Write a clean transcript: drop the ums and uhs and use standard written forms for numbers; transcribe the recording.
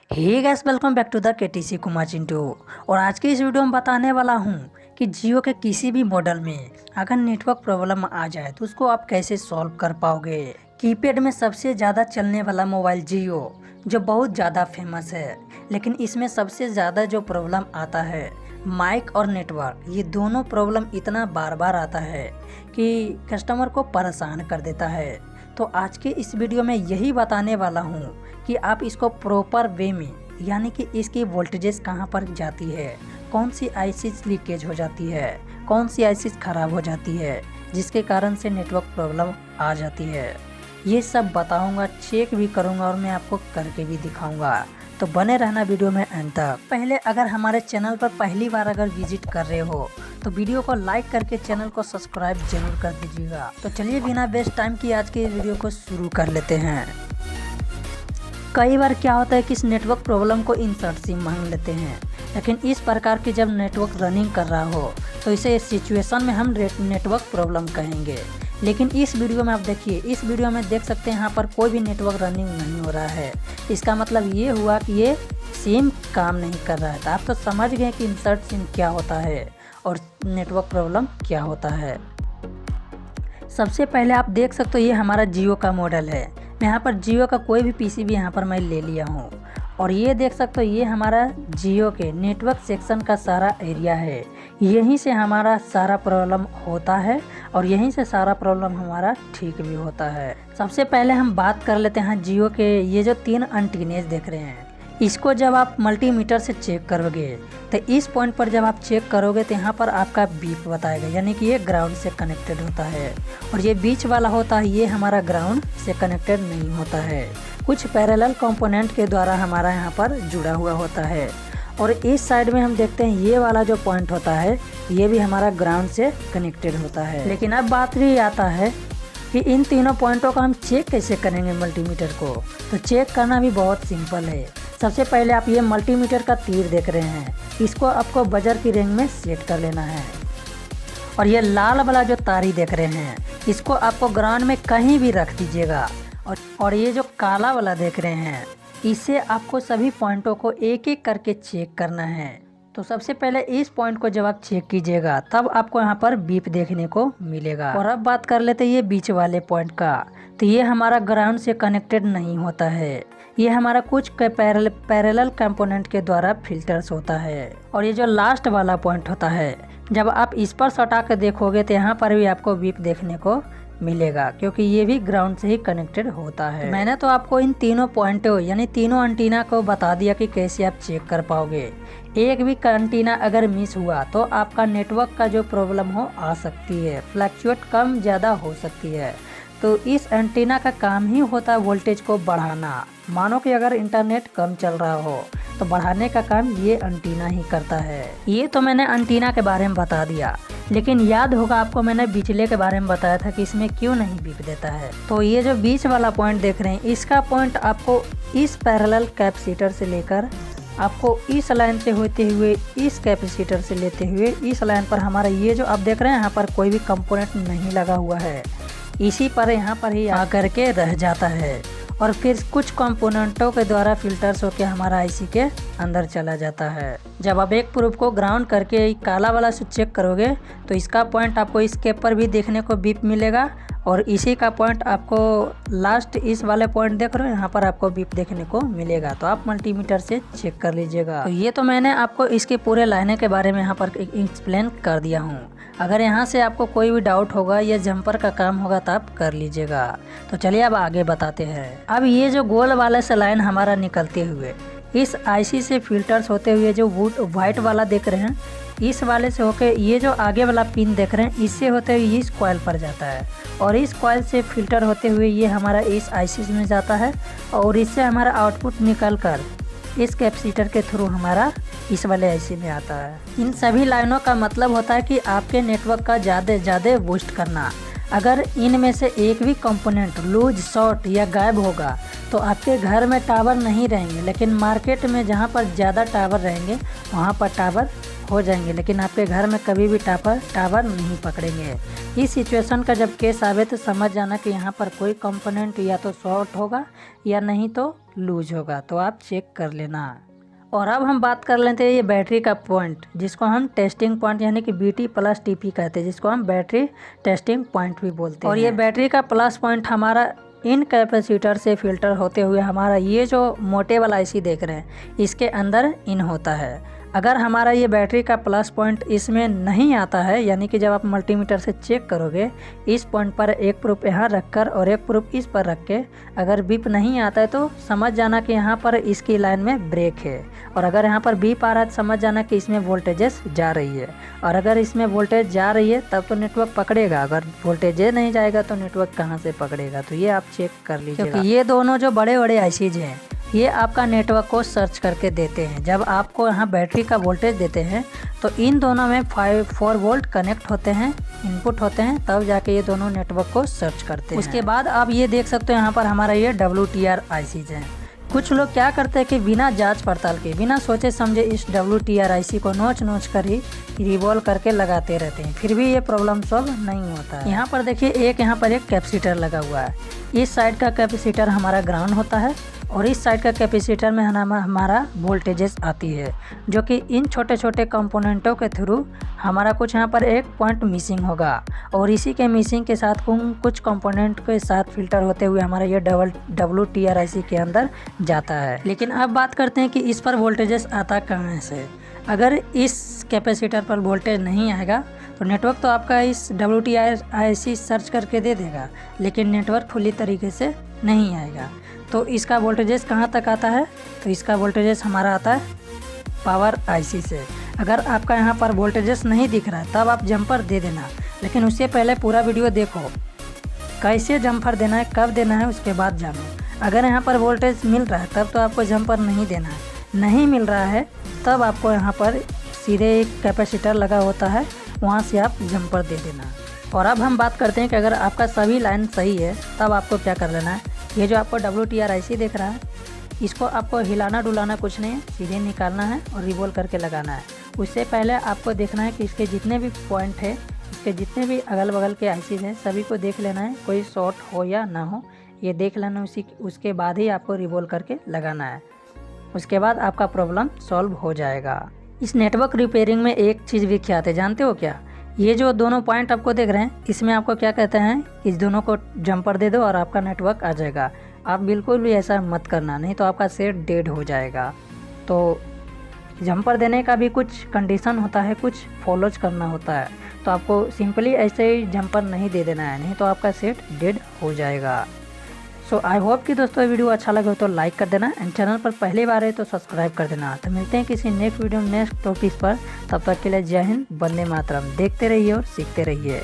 Hey guys, welcome back to the KTC Kumar Chintu. और आज की इस वीडियो में बताने वाला हूँ कि जियो के किसी भी मॉडल में अगर नेटवर्क प्रॉब्लम आ जाए तो उसको आप कैसे सॉल्व कर पाओगे। कीपैड में सबसे ज़्यादा चलने वाला मोबाइल जियो जो बहुत ज़्यादा फेमस है, लेकिन इसमें सबसे ज़्यादा जो प्रॉब्लम आता है माइक और नेटवर्क, ये दोनों प्रॉब्लम इतना बार बार आता है कि कस्टमर को परेशान कर देता है। तो आज के इस वीडियो में यही बताने वाला हूँ कि आप इसको प्रॉपर वे में, यानी कि इसकी वोल्टेजेस कहाँ पर जाती है, कौन सी आईसीज लीकेज हो जाती है, कौन सी आईसीज ख़राब हो जाती है जिसके कारण से नेटवर्क प्रॉब्लम आ जाती है, ये सब बताऊंगा, चेक भी करूंगा और मैं आपको करके भी दिखाऊंगा। तो बने रहना वीडियो में एंड तक। पहले अगर हमारे चैनल पर पहली बार अगर विजिट कर रहे हो तो वीडियो को लाइक करके चैनल को सब्सक्राइब जरूर कर दीजिएगा। तो चलिए बिना वेस्ट टाइम की आज के वीडियो को शुरू कर लेते हैं। कई बार क्या होता है कि इस नेटवर्क प्रॉब्लम को इंसर्ट सिम मांग लेते हैं, लेकिन इस प्रकार की जब नेटवर्क रनिंग कर रहा हो तो इसे इस सिचुएशन में हम नेटवर्क प्रॉब्लम कहेंगे। लेकिन इस वीडियो में आप देखिए, इस वीडियो में देख सकते हैं यहाँ पर कोई भी नेटवर्क रनिंग नहीं हो रहा है। इसका मतलब ये हुआ कि ये सिम काम नहीं कर रहा है। तो आप तो समझ गए कि इंसर्ट सिम क्या होता है और नेटवर्क प्रॉब्लम क्या होता है। सबसे पहले आप देख सकते हो ये हमारा जियो का मॉडल है। मैं यहाँ पर जियो का कोई भी पीसीबी यहाँ पर मैं ले लिया हूँ और ये देख सकते हो ये हमारा जियो के नेटवर्क सेक्शन का सारा एरिया है। यहीं से हमारा सारा प्रॉब्लम होता है और यहीं से सारा प्रॉब्लम हमारा ठीक भी होता है। सबसे पहले हम बात कर लेते हैं जियो के ये जो 3 एंटीनेज देख रहे हैं, इसको जब आप मल्टीमीटर से चेक करोगे तो इस पॉइंट पर जब आप चेक करोगे तो यहाँ पर आपका बीप बताएगा, यानी कि ये ग्राउंड से कनेक्टेड होता है। और ये बीच वाला होता है ये हमारा ग्राउंड से कनेक्टेड नहीं होता है, कुछ पैरेलल कंपोनेंट के द्वारा हमारा यहाँ पर जुड़ा हुआ होता है। और इस साइड में हम देखते हैं ये वाला जो पॉइंट होता है ये भी हमारा ग्राउंड से कनेक्टेड होता है। लेकिन अब बात भी आता है कि इन तीनों पॉइंटों को हम चेक कैसे करेंगे मल्टीमीटर को। तो चेक करना भी बहुत सिंपल है। सबसे पहले आप ये मल्टीमीटर का तीर देख रहे हैं, इसको आपको बजर की रेंज में सेट कर लेना है। और ये लाल वाला जो तारी देख रहे हैं इसको आपको ग्राउंड में कहीं भी रख दीजिएगा। और ये जो काला वाला देख रहे हैं इसे आपको सभी पॉइंटों को एक एक करके चेक करना है। तो सबसे पहले इस पॉइंट को जब आप चेक कीजिएगा तब आपको यहाँ पर बीप देखने को मिलेगा। और अब बात कर लेते हैं ये बीच वाले पॉइंट का। तो ये हमारा ग्राउंड से कनेक्टेड नहीं होता है, ये हमारा कुछ पैरेलल कंपोनेंट के द्वारा फिल्टर्स होता है। और ये जो लास्ट वाला पॉइंट होता है जब आप इस पर सटा कर देखोगे तो यहाँ पर भी आपको बीप देखने को मिलेगा, क्योंकि ये भी ग्राउंड से ही कनेक्टेड होता है। मैंने तो आपको इन तीनों पॉइंटों यानी तीनों एंटीना को बता दिया कि कैसे आप चेक कर पाओगे। एक भी एंटीना अगर मिस हुआ तो आपका नेटवर्क का जो प्रॉब्लम हो आ सकती है, फ्लक्चुएट कम ज़्यादा हो सकती है। तो इस एंटीना का काम ही होता है वोल्टेज को बढ़ाना। मानो कि अगर इंटरनेट कम चल रहा हो तो बढ़ाने का काम ये एंटीना ही करता है। ये तो मैंने एंटीना के बारे में बता दिया, लेकिन याद होगा आपको मैंने बिजली के बारे में बताया था कि इसमें क्यों नहीं बीप देता है। तो ये जो बीच वाला पॉइंट देख रहे हैं इसका पॉइंट आपको इस पैरेलल कैपेसिटर से लेकर आपको इस लाइन से होते हुए इस कैपेसिटर से लेते हुए इस लाइन पर हमारा ये जो आप देख रहे हैं यहाँ पर कोई भी कंपोनेंट नहीं लगा हुआ है, इसी पर यहाँ पर ही आकर के रह जाता है। और फिर कुछ कंपोनेंटों के द्वारा फिल्टर्स होकर हमारा आईसी के अंदर चला जाता है। जब आप एक प्रूफ को ग्राउंड करके काला वाला से चेक करोगे तो इसका पॉइंट आपको इस कैप पर भी देखने को बीप मिलेगा और इसी का पॉइंट आपको लास्ट इस वाले पॉइंट देख रहे हो यहाँ पर आपको बीप देखने को मिलेगा। तो आप मल्टीमीटर से चेक कर लीजिएगा। तो ये तो मैंने आपको इसके पूरे लाइने के बारे में यहाँ पर एक्सप्लेन कर दिया हूँ। अगर यहाँ से आपको कोई भी डाउट होगा या जंपर का काम होगा तो आप कर लीजिएगा। तो चलिए अब आगे बताते हैं। अब ये जो गोल वाला से लाइन हमारा निकलते हुए इस आईसी से फिल्टर्स होते हुए जो वाइट वाला देख रहे हैं इस वाले से होके ये जो आगे वाला पिन देख रहे हैं इससे होते हुए इस कॉइल पर जाता है और इस कॉइल से फिल्टर होते हुए ये हमारा इस आईसी में जाता है और इससे हमारा आउटपुट निकल कर इस कैपेसिटर के थ्रू हमारा इस वाले आईसी में आता है। इन सभी लाइनों का मतलब होता है कि आपके नेटवर्क का ज़्यादा बूस्ट करना। अगर इनमें से एक भी कंपोनेंट लूज, शॉर्ट या गायब होगा तो आपके घर में टावर नहीं रहेंगे, लेकिन मार्केट में जहाँ पर ज़्यादा टावर रहेंगे वहाँ पर टावर हो जाएंगे, लेकिन आपके घर में कभी भी टावर नहीं पकड़ेंगे। इस सिचुएशन का जब केस आवे तो समझ जाना कि यहाँ पर कोई कंपोनेंट या तो शॉर्ट होगा या नहीं तो लूज होगा, तो आप चेक कर लेना। और अब हम बात कर लेते हैं ये बैटरी का पॉइंट, जिसको हम टेस्टिंग पॉइंट यानी कि BT प्लस TP कहते हैं, जिसको हम बैटरी टेस्टिंग पॉइंट भी बोलते हैं। और ये बैटरी का प्लस पॉइंट हमारा इन कैपेसिटर से फिल्टर होते हुए हमारा ये जो मोटे वाला IC देख रहे हैं इसके अंदर इन होता है। अगर हमारा ये बैटरी का प्लस पॉइंट इसमें नहीं आता है, यानी कि जब आप मल्टीमीटर से चेक करोगे इस पॉइंट पर एक प्रूफ यहाँ रखकर और एक प्रूफ इस पर रख के अगर बीप नहीं आता है तो समझ जाना कि यहाँ पर इसकी लाइन में ब्रेक है। और अगर यहाँ पर बीप आ रहा है तो समझ जाना कि इसमें वोल्टेजेस जा रही है। और अगर इसमें वोल्टेज जा रही है तब तो नेटवर्क पकड़ेगा, अगर वोल्टेज नहीं जाएगा तो नेटवर्क कहाँ से पकड़ेगा। तो ये आप चेक कर लीजिएगा, क्योंकि ये दोनों जो बड़े बड़े ICs हैं ये आपका नेटवर्क को सर्च करके देते हैं। जब आपको यहाँ बैटरी का वोल्टेज देते हैं तो इन दोनों में 4 वोल्ट कनेक्ट होते हैं, इनपुट होते हैं, तब जाके ये दोनों नेटवर्क को सर्च करते हैं। उसके बाद आप ये देख सकते हो यहाँ पर हमारा ये WTR ICs हैं। कुछ लोग क्या करते हैं कि बिना जांच पड़ताल के, बिना सोचे समझे इस WTR IC को नोच कर ही रिवॉल्व करके लगाते रहते हैं, फिर भी ये प्रॉब्लम सॉल्व नहीं होता है। यहाँ पर देखिए यहाँ पर एक कैपेसिटर लगा हुआ है। इस साइड का कैपेसिटर हमारा ग्राउंड होता है और इस साइड का कैपेसिटर में हमारा वोल्टेजेस आती है, जो कि इन छोटे छोटे कंपोनेंटों के थ्रू हमारा कुछ यहाँ पर एक पॉइंट मिसिंग होगा और इसी के मिसिंग के साथ कुछ कंपोनेंट के साथ फिल्टर होते हुए हमारा ये WTR IC के अंदर जाता है। लेकिन अब बात करते हैं कि इस पर वोल्टेजेस आता कहाँ से। अगर इस कैपेसिटर पर वोल्टेज नहीं आएगा तो नेटवर्क तो आपका इस WTR IC सर्च करके दे देगा, लेकिन नेटवर्क खुली तरीके से नहीं आएगा। तो इसका वोल्टेजेस कहाँ तक आता है, तो इसका वोल्टेजेस हमारा आता है पावर IC से। अगर आपका यहाँ पर वोल्टेजेस नहीं दिख रहा है तब आप जंपर दे देना, लेकिन उससे पहले पूरा वीडियो देखो कैसे जंपर देना है, कब देना है, उसके बाद जानो। अगर यहाँ पर वोल्टेज मिल रहा है तब तो आपको जंपर नहीं देना है, नहीं मिल रहा है तब आपको यहाँ पर सीधे एक कैपेसिटर लगा होता है, वहाँ से आप जंपर दे देना। और अब हम बात करते हैं कि अगर आपका सभी लाइन सही है तब आपको क्या कर लेना है। ये जो आपको WTR IC दिख रहा है इसको आपको हिलाना डुलाना कुछ नहीं है, सीधे निकालना है और रिवॉल्व करके लगाना है। उससे पहले आपको देखना है कि इसके जितने भी पॉइंट है, इसके जितने भी अगल बगल के ICs हैं सभी को देख लेना है, कोई शॉर्ट हो या ना हो ये देख लेना। उसके बाद ही आपको रिवॉल्व करके लगाना है, उसके बाद आपका प्रॉब्लम सॉल्व हो जाएगा। इस नेटवर्क रिपेयरिंग में एक चीज़ विख्यात है, जानते हो क्या? ये जो दोनों पॉइंट आपको देख रहे हैं इसमें आपको क्या कहते हैं, इस दोनों को जंपर दे दो और आपका नेटवर्क आ जाएगा। आप बिल्कुल भी ऐसा मत करना, नहीं तो आपका सेट डेड हो जाएगा। तो जंपर देने का भी कुछ कंडीशन होता है, कुछ फॉलोज करना होता है, तो आपको सिंपली ऐसे ही जंपर नहीं दे देना है, नहीं तो आपका सेट डेड हो जाएगा। सो आई होप कि दोस्तों वीडियो अच्छा लगे तो लाइक कर देना एंड चैनल पर पहली बार है तो सब्सक्राइब कर देना। तो मिलते हैं किसी नेक्स्ट वीडियो नेक्स्ट टॉपिक पर, तब तक के लिए जय हिंद, वंदे मातरम। देखते रहिए और सीखते रहिए।